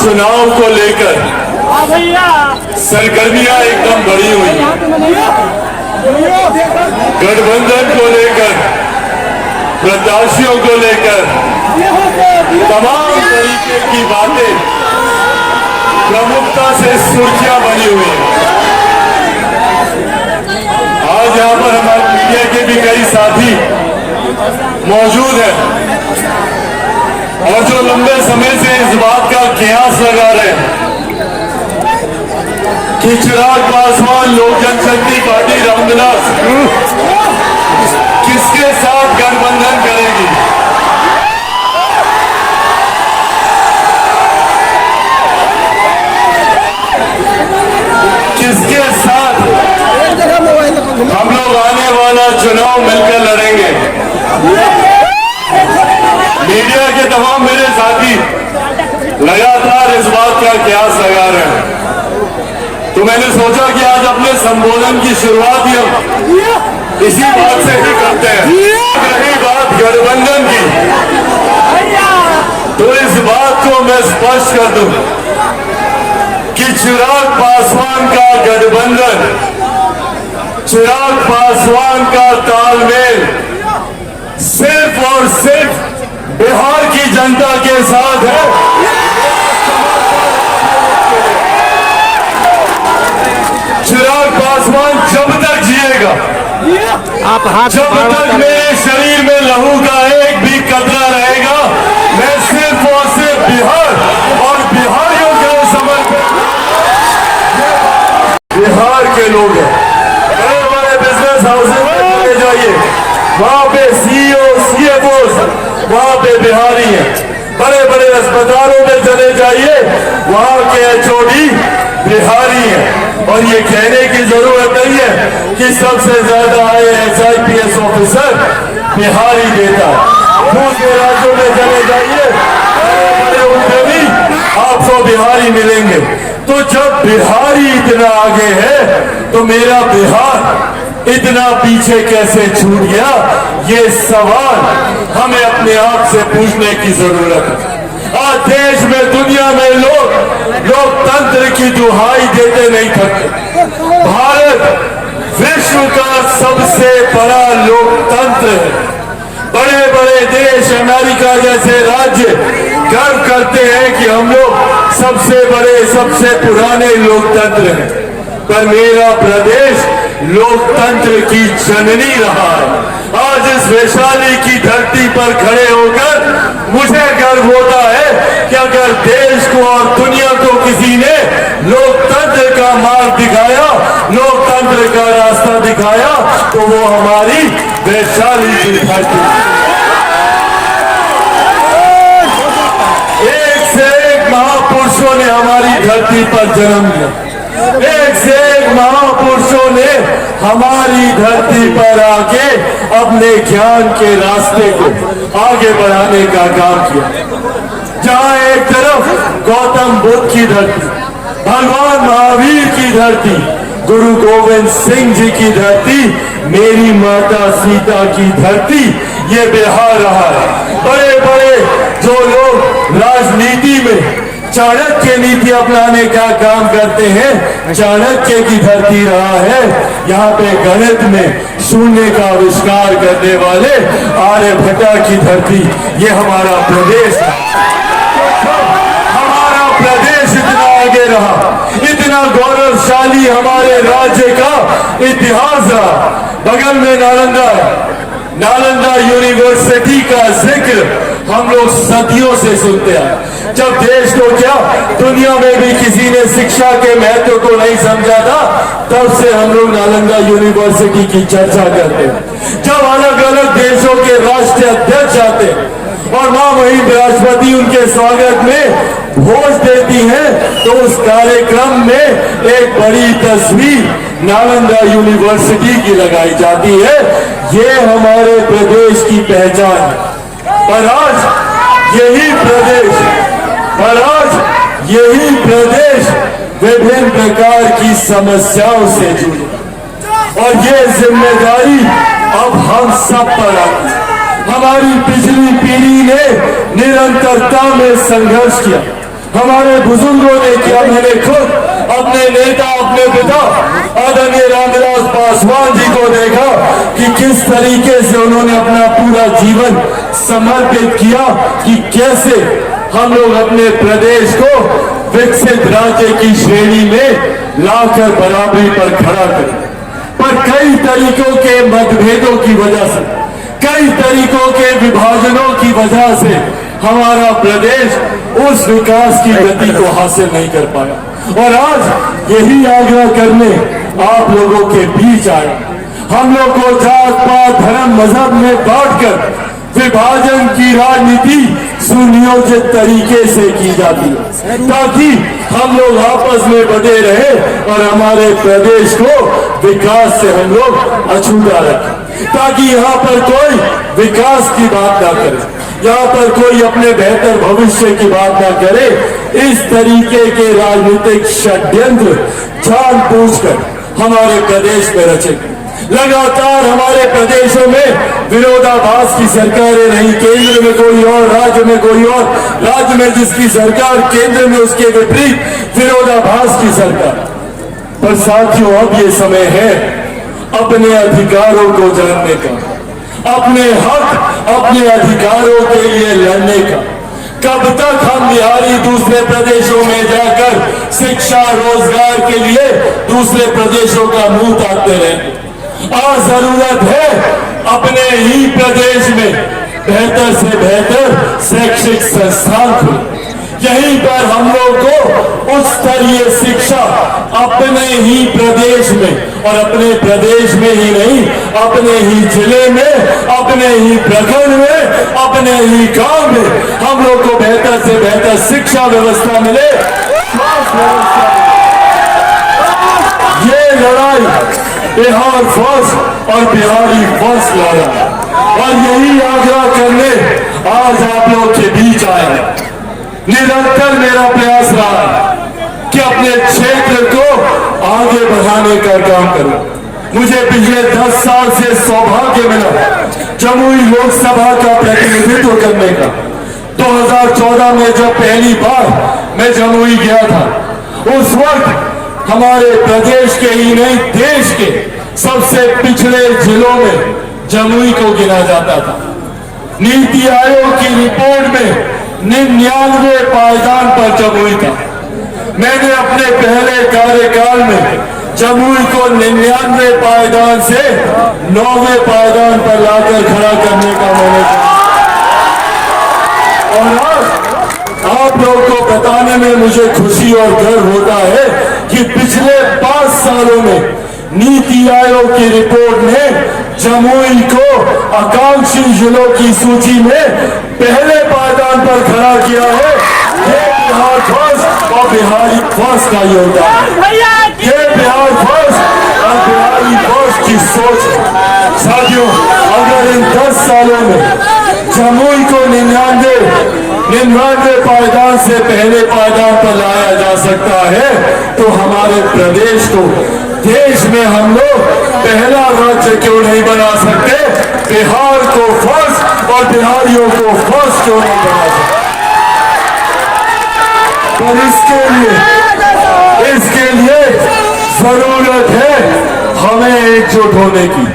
चुनाव को लेकर सरगर्मियां एकदम बढ़ी हुई हैं। गठबंधन को लेकर, प्रत्याशियों को लेकर तमाम तरीके की बातें प्रमुखता से सुर्खियां बनी हुई हैं। आज यहाँ पर हमारे मीडिया के भी कई साथी मौजूद हैं और जो लंबे समय से इस बात का कयास लगा रहे हैं कि चिराग पासवान लोक जनशक्ति पार्टी रामविलास किसके साथ गठबंधन करेगी। किसके साथ हम लोग आने वाला चुनाव मिलकर लड़ेंगे। मीडिया के तमाम मेरे साथी लगातार इस बात का कयास लगा रहे हैं, तो मैंने सोचा कि आज अपने संबोधन की शुरुआत ही हम इसी बात से ही करते हैं। रही बात गठबंधन की, तो इस बात को मैं स्पष्ट कर दूं कि चिराग पासवान का गठबंधन, चिराग पासवान का तालमेल सिर्फ और सिर्फ बिहार की जनता के साथ है। चिराग पासवान जब तक जिएगा, जब तक मेरे शरीर में लहू का एक भी कतरा रहेगा, मैं सिर्फ और सिर्फ बिहार और बिहारियों के समर्पित। बिहार के लोग हैं, बड़े बड़े बिजनेस हाउसेज में चले जाइए, वहां पे सीईओ सीएफओ वहां पे बिहारी हैं। बड़े बड़े अस्पतालों में चले जाइए, वहां के एचओडी बिहारी हैं। और ये कहने की जरूरत नहीं है कि सबसे ज्यादा IAS IPS ऑफिसर बिहारी देता है। दूसरे राज्यों में चले जाइए, बड़े उद्यमी आपको बिहारी मिलेंगे। तो जब बिहारी इतना आगे है, तो मेरा बिहार इतना पीछे कैसे छूट गया, ये सवाल हमें अपने आप से पूछने की जरूरत है। आज देश में, दुनिया में लोग लोकतंत्र की दुहाई देते नहीं थकते। भारत विश्व का सबसे बड़ा लोकतंत्र है। बड़े बड़े देश, अमेरिका जैसे राज्य गर्व करते हैं कि हम लोग सबसे बड़े, सबसे पुराने लोकतंत्र हैं। पर मेरा प्रदेश लोकतंत्र की जननी रहा है। आज इस वैशाली की धरती पर खड़े होकर मुझे गर्व होता है कि अगर देश को और दुनिया को किसी ने लोकतंत्र का मार्ग दिखाया, लोकतंत्र का रास्ता दिखाया, तो वो हमारी वैशाली की धरती। एक से एक महापुरुषों ने हमारी धरती पर जन्म लिया, एक से एक महापुरुषों ने हमारी धरती पर आके अपने ज्ञान के रास्ते को आगे बढ़ाने का काम किया। जहां एक तरफ गौतम बुद्ध की धरती, भगवान महावीर की धरती, गुरु गोविंद सिंह जी की धरती, मेरी माता सीता की धरती, ये बिहार रहा है। बड़े बड़े जो लोग राजनीति में चाणक्य नीति अपनाने का काम करते हैं, चाणक्य की धरती रहा है। यहाँ पे गणित में शून्य का आविष्कार करने वाले आर्यभट्ट की धरती, ये हमारा प्रदेश है। हमारा प्रदेश इतना आगे रहा, इतना गौरवशाली हमारे राज्य का इतिहास रहा। बगल में नालंदा यूनिवर्सिटी का जिक्र हम लोग सदियों से सुनते हैं। जब देश को क्या, दुनिया में भी किसी ने शिक्षा के महत्व को नहीं समझा था, तब से हम लोग नालंदा यूनिवर्सिटी की चर्चा करते हैं। जब अलग अलग देशों के राष्ट्रीय अध्यक्ष आते और मां महिम राष्ट्रपति उनके स्वागत में भोज देती हैं, तो उस कार्यक्रम में एक बड़ी तस्वीर नालंदा यूनिवर्सिटी की लगाई जाती है। ये हमारे प्रदेश की पहचान है। पर आज यही प्रदेश विभिन्न प्रकार की समस्याओं से जुड़े और ये जिम्मेदारी अब हम सब पर आती है। हमारी पिछली पीढ़ी ने निरंतरता में संघर्ष किया, हमारे बुजुर्गों ने किया। मैंने खुद अपने नेता, अपने पिता आदरणीय रामविलास पासवान जी को देखा कि किस तरीके से उन्होंने अपना पूरा जीवन समर्पित किया, कि कैसे हम लोग अपने प्रदेश को विकसित राज्य की श्रेणी में लाकर बराबरी पर खड़ा करें। पर कई तरीकों के मतभेदों की वजह से, कई तरीकों के विभाजनों की वजह से हमारा प्रदेश उस विकास की गति को हासिल नहीं कर पाया। और आज यही आग्रह करने आप लोगों के बीच आए। हम लोग को जात पात धर्म मजहब में बांटकर विभाजन की राजनीति सुनियोजित तरीके से की जाती है, ताकि हम लोग आपस में बटे रहे और हमारे प्रदेश को विकास से हम लोग अछूता रखें, ताकि यहाँ पर कोई विकास की बात ना करे, यहाँ पर कोई अपने बेहतर भविष्य की बात ना करे। इस तरीके के राजनीतिक षड्यंत्र जानबूझकर हमारे प्रदेश में रचे। लगातार हमारे प्रदेशों में विरोधाभास की सरकारें रही, केंद्र में कोई और, राज्य में कोई और, राज्य में जिसकी सरकार, केंद्र में उसके विपरीत विरोधाभास की सरकार। पर साथियों, अब ये समय है अपने अधिकारों को जानने का, अपने हक, अपने अधिकारों के लिए लड़ने का। कब तक हम बिहारी दूसरे प्रदेशों में जाकर शिक्षा रोजगार के लिए दूसरे प्रदेशों का मुंह ताकते रहेंगे? आज जरूरत है अपने ही प्रदेश में बेहतर से बेहतर शैक्षिक संस्थान खुले। यहीं पर हम लोग को उच्च स्तरीय शिक्षा अपने ही प्रदेश में, और अपने प्रदेश में ही नहीं, अपने ही जिले में, अपने ही प्रखंड में, अपने ही गांव में हम लोग को बेहतर से बेहतर शिक्षा व्यवस्था मिले, स्वास्थ्य व्यवस्था मिले। ये लड़ाई बिहार फर्स्ट और बिहारी फर्स्ट लड़ा, और यही आग्रह करने आज आप लोग के बीच आए हैं। निरंतर मेरा प्रयास रहा कि अपने क्षेत्र को आगे बढ़ाने का काम करूं। मुझे पिछले 10 साल से सौभाग्य मिला जमुई लोकसभा का प्रतिनिधित्व करने का। 2014 में जब पहली बार मैं जमुई गया था, उस वक्त हमारे प्रदेश के ही नहीं, देश के सबसे पिछड़े जिलों में जमुई को गिना जाता था। नीति आयोग की रिपोर्ट में 99 पायदान पर जमुई था। मैंने अपने पहले कार्यकाल में जमुई को 99 पायदान से 9वें पायदान पर लाकर खड़ा करने का मैंने किया। और आज आप लोगों को बताने में मुझे खुशी और गर्व होता है कि पिछले 5 सालों में नीति आयोग की रिपोर्ट ने जमुई को आकांक्षी जिलों की सूची में पहले पायदान पर खड़ा किया है। ये बिहार फर्स्ट और बिहारी फर्स्ट का योगदान है। ये बिहार फर्स्ट और बिहारी फर्स्ट की सोच है। साथियों, अगर इन 10 सालों में जमुई को 99 पायदान से पहले पायदान पर लाया जा सकता है, तो हमारे प्रदेश को देश में हम लोग पहला राज्य क्यों नहीं बना सकते? बिहार को फर्स्ट और बिहारियों को फर्स्ट क्यों नहीं बना सकते? पर इसके लिए जरूरत है हमें एकजुट होने की।